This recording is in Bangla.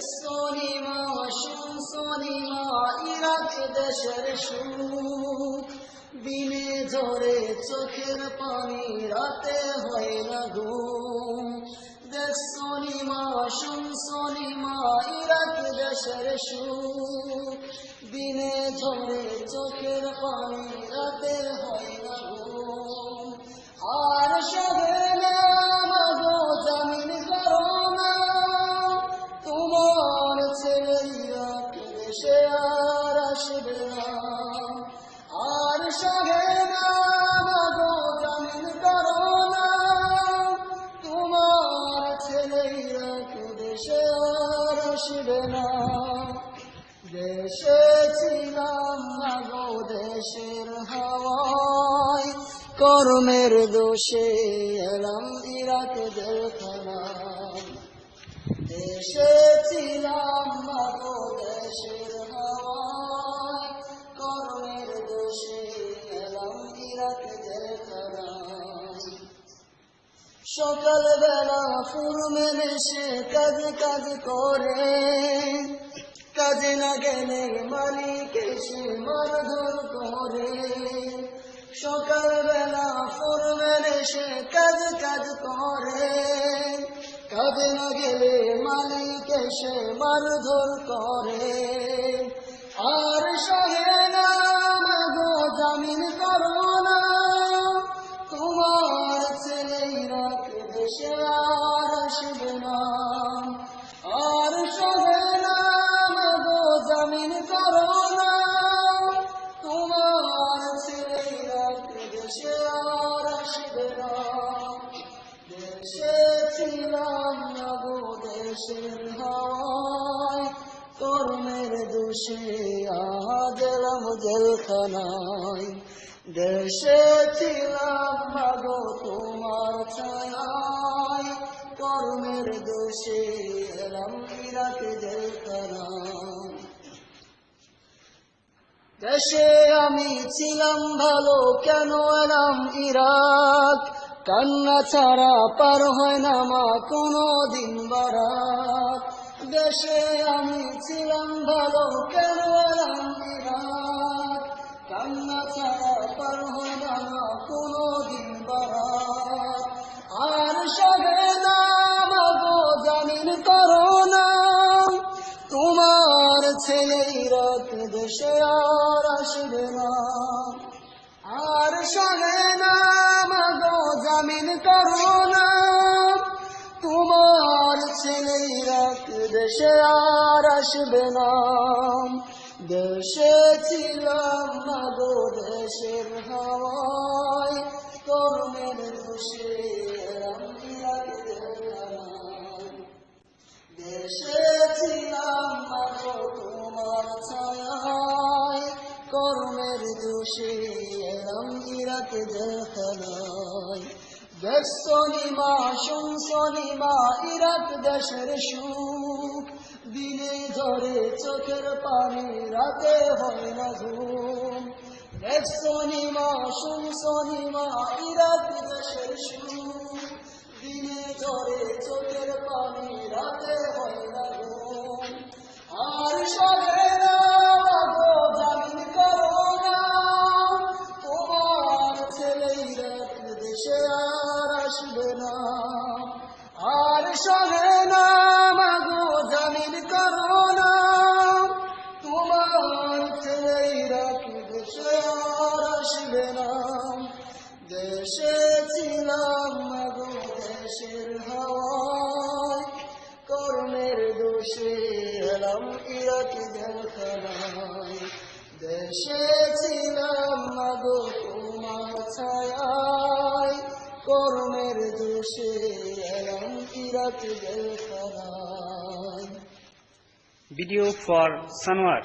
দেখছনিমা শুনছনিমা ইরাক দেশের সুখ, দিনে ঝরে চোখের পানি রাতে হয় না ঘুম। দেখছনিমা শুনছনিমা ইরাক দেশের সুখ, দিনে ঝরে চোখের পানি রাতে হয় না ঘুম। আর সবে না মাগো জামিন করো না, তোমার ছেলে ইরাক দেশে আর আসবে না। আর সবে না মাগো জামিন করো না, তোমার ছেলে ইরাক দেশে আর আসবে না। দেশে ছিলাম মাগো দেশের হাওয়ায়, কর্মের দোষে এলাম ইরাক জেলখানায়। দেশে ছিলাম মাগো দেশের হাওয়ায়, কর্মের দোষে এলাম ইরাক জেলখানায়। সকালবেলা ফুরমেন এসে কাজ কাজ করে, কাজে না গেলে মালিক এসে মারধর করে। সকালবেলা ফুরমেন এসে কাজ কাজ করে, কাজে না গেলে মালিক এসে মারধর করে। আর সহে না মাগো জামিন করো না, তোমার ছেলে ইরাক দেশে আর আসবে না। আর সহে না মাগো জামিন করো না, তোমার ছেলে ইরাক দেশে আর আসবে না। দেশে ছিলাম মাগো দেশের হাওয়ায়, কর্মের দোষে আজ এলাম জেলখানায়। দেশে ছিলাম মাগো তোমার ছায়ায়, কর্মের দোষে এলাম ইরাক জেলখানায়। দেশে আমি ছিলাম ভালো কেন এলাম ইরাক, কান্না ছাড়া পার হয় না মা কোনো দিন বারাত। দেশে আমি ছিলাম ভালো কেন এলাম ইরাক, কান্না ছাড়া পার হয় না মা কোনো দিন বারাত। আর সবে না মাগো জামিন করো না, তোমার ছেলে ইরাক দেশে আর আসবে না। আর সবে না মাগো জামিন করো না, তোমার ছেলে ইরাক দেশে আর আসবে না। দেশে ছিলাম মাগো দেশের হাওয়ায়, কর্মের দোষে এলাম ইরাক জেলখানায়। দেশে ছিলাম মাগো তোমার ছায়ায়, কর্মের দোষে এলাম ইরাক জেলখানায়। দেখছনিমা শুনছনিমা ইরাক দেশের সুখ, দিনে ঝরে চোখের পানি রাতে হয় না ঘুম। দেখছনিমা শুনছনিমা ইরাক দেশের সুখ, দিনে ঝরে চোখের পানি রাতে হয় না ঘুম। আর সবে না মাগো জামিন করো না, তোমার ছেলে ইরাক দেশে আর আসবে না। আর সবে না মাগো জামিন করো না, তোমার ছেলে ইরাক দেশে আর আসবে না। দেশে ছিলাম মাগো দেশের হাওয়ায়, কর্মের দোষে এলাম ইরাক জেলখানায়। দেশে ছিলাম মাগো তোমার ছায়ায়, কর্মের দোষে এলাম ইরাক জেলখানায়। Video for Sanwar.